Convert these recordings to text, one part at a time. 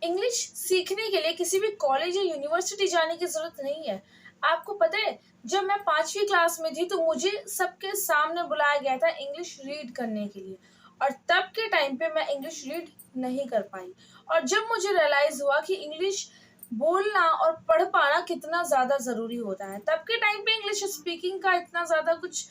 English सीखने के लिए किसी भी कॉलेज या यूनिवर्सिटी जाने की ज़रूरत नहीं है। आपको पता है, जब मैं 5वीं क्लास में थी तो मुझे सबके सामने बुलाया गया था इंग्लिश रीड करने के लिए, और तब के टाइम पे मैं इंग्लिश रीड नहीं कर पाई। और जब मुझे रियलाइज़ हुआ कि इंग्लिश बोलना और पढ़ पाना कितना ज़्यादा ज़रूरी होता है, तब के टाइम पे इंग्लिश स्पीकिंग का इतना ज़्यादा कुछ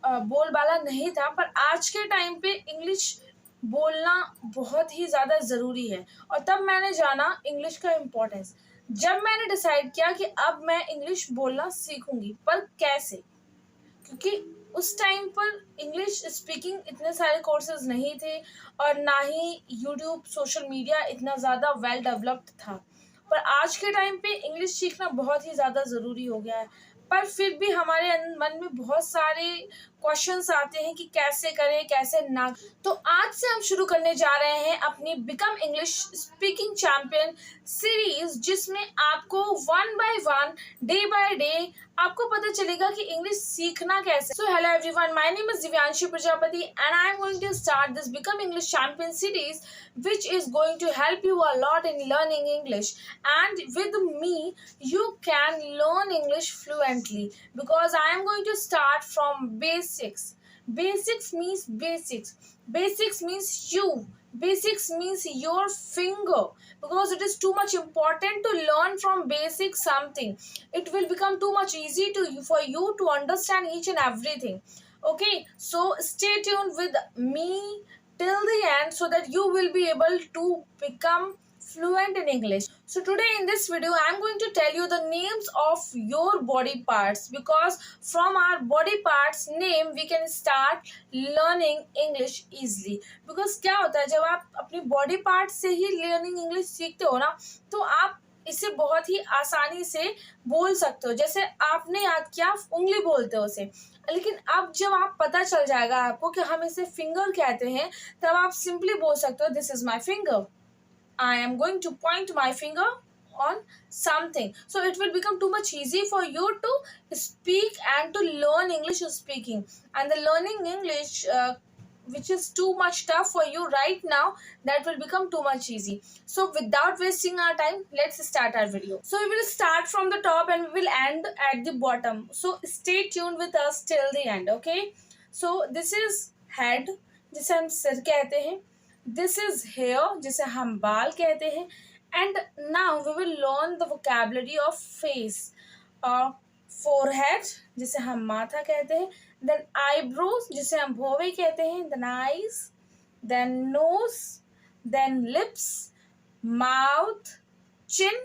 बोलबाला नहीं था, पर आज के टाइम पे इंग्लिश बोलना बहुत ही ज़्यादा ज़रूरी है। और तब मैंने जाना इंग्लिश का इम्पोर्टेंस। जब मैंने डिसाइड किया कि अब मैं इंग्लिश बोलना सीखूंगी, पर कैसे, क्योंकि उस टाइम पर इंग्लिश स्पीकिंग इतने सारे कोर्सेज नहीं थे और ना ही यूट्यूब सोशल मीडिया इतना ज़्यादा वेल डेवलप्ड था। पर आज के टाइम पे इंग्लिश सीखना बहुत ही ज़्यादा ज़रूरी हो गया है। पर फिर भी हमारे मन में बहुत सारे क्वेश्चंस आते हैं कि कैसे करें कैसे ना। तो आज से हम शुरू करने जा रहे हैं अपनी become English speaking champion series, जिसमें आपको 1 बाय 1 डे बाय डे आपको पता चलेगा कि इंग्लिश सीखना कैसे। So hello everyone, my name is Divyanshi Prajapati and I am going to start this become English champion series which is going to help you a lot in learning English. And with me you can learn English fluently, because I am going to start from basics. Basics means basics means you, basics means your finger, because it is too much important to learn from basic something. It will become too much easy for you to understand each and everything. Okay, so stay tuned with me till the end so that you will be able to become fluent in English. So today in this video I am going to tell you the names of your body parts, because from our body parts name we can start learning English easily. Because क्या होता है, जब आप अपनी body parts से ही learning English सीखते हो ना, तो आप इसे बहुत ही आसानी से बोल सकते हो। जैसे आपने याद किया, उंगली बोलते हो उसे, लेकिन अब जब आप पता चल जाएगा आपको कि हम इसे फिंगर कहते हैं, तब आप सिंपली बोल सकते हो this is my finger, I am going two point my finger on something. So it will become too much easy for you to speak and to learn English speaking. And the learning English which is too much tough for you right now, that will become too much easy. So without wasting our time, let's start our video. So we will start from the top and we will end at the bottom. So stay tuned with us till the end. Okay, so this is head, जिसे हम सिर कहते हैं. This is hair, जिसे हम बाल कहते हैं. And now we will learn the vocabulary of face. Forehead, जिसे हम माथा कहते हैं. Then eyebrows, जिसे हम भौवें कहते हैं. Then eyes, then nose, then lips, mouth, chin,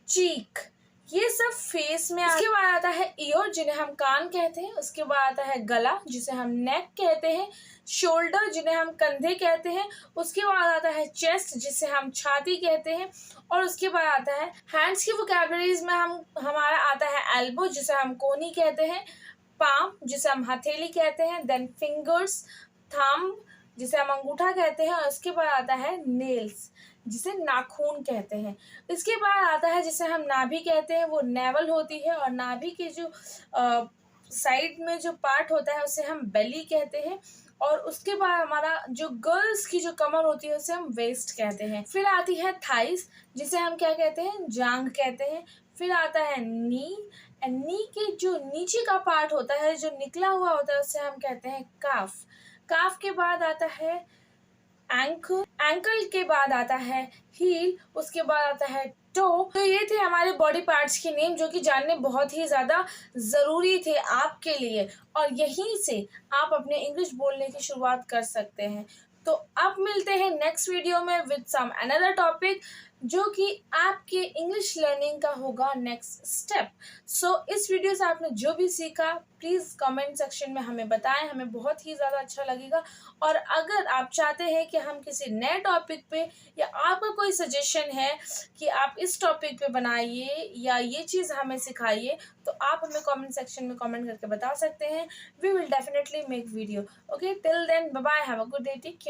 cheek. ये सब फेस में उसके बाद आता है ईयर, जिन्हें हम कान कहते हैं. उसके बाद आता है गला, जिसे हम नेक कहते हैं. शोल्डर, जिन्हें हम कंधे कहते हैं. उसके बाद आता है चेस्ट, जिसे हम छाती कहते हैं. और उसके बाद आता है हैंड्स की वोकैबुलरीज में हमारा आता है एल्बो, जिसे हम कोहनी कहते हैं. पाम, जिसे हम हथेली कहते हैं. देन फिंगर्स, थंब, जिसे हम अंगूठा कहते हैं. और उसके बाद आता है नेल्स, जिसे नाखून कहते हैं. इसके बाद आता है जिसे हम नाभि कहते हैं, वो नेवल होती है. और नाभि के जो साइड में जो पार्ट होता है उसे हम बेली कहते हैं. और उसके बाद हमारा जो गर्ल्स की जो कमर होती है उसे हम वेस्ट कहते हैं. फिर आती है थाइस, जिसे हम क्या कहते हैं, जांघ कहते हैं. फिर आता है नी, नी के जो नीचे का पार्ट होता है, जो निकला हुआ होता है, उसे हम कहते हैं काफ. काफ के बाद आता है एंकल, एंकल के बाद आता है हील. उसके बाद आता है टो. तो ये थे हमारे बॉडी पार्ट्स के नेम, जो कि जानने बहुत ही ज़्यादा ज़रूरी थे आपके लिए. और यहीं से आप अपने इंग्लिश बोलने की शुरुआत कर सकते हैं. तो अब मिलते हैं नेक्स्ट वीडियो में विद सम अनदर टॉपिक, जो कि आपके इंग्लिश लर्निंग का होगा नेक्स्ट स्टेप. सो इस वीडियो से आपने जो भी सीखा, प्लीज़ कमेंट सेक्शन में हमें बताएं, हमें बहुत ही ज़्यादा अच्छा लगेगा. और अगर आप चाहते हैं कि हम किसी नए टॉपिक पे, या आपका कोई सजेशन है कि आप इस टॉपिक पे बनाइए या ये चीज़ हमें सिखाइए, तो आप हमें कमेंट सेक्शन में कमेंट करके बता सकते हैं. We will definitely make video. Okay, till then bye bye, have a good day, take care.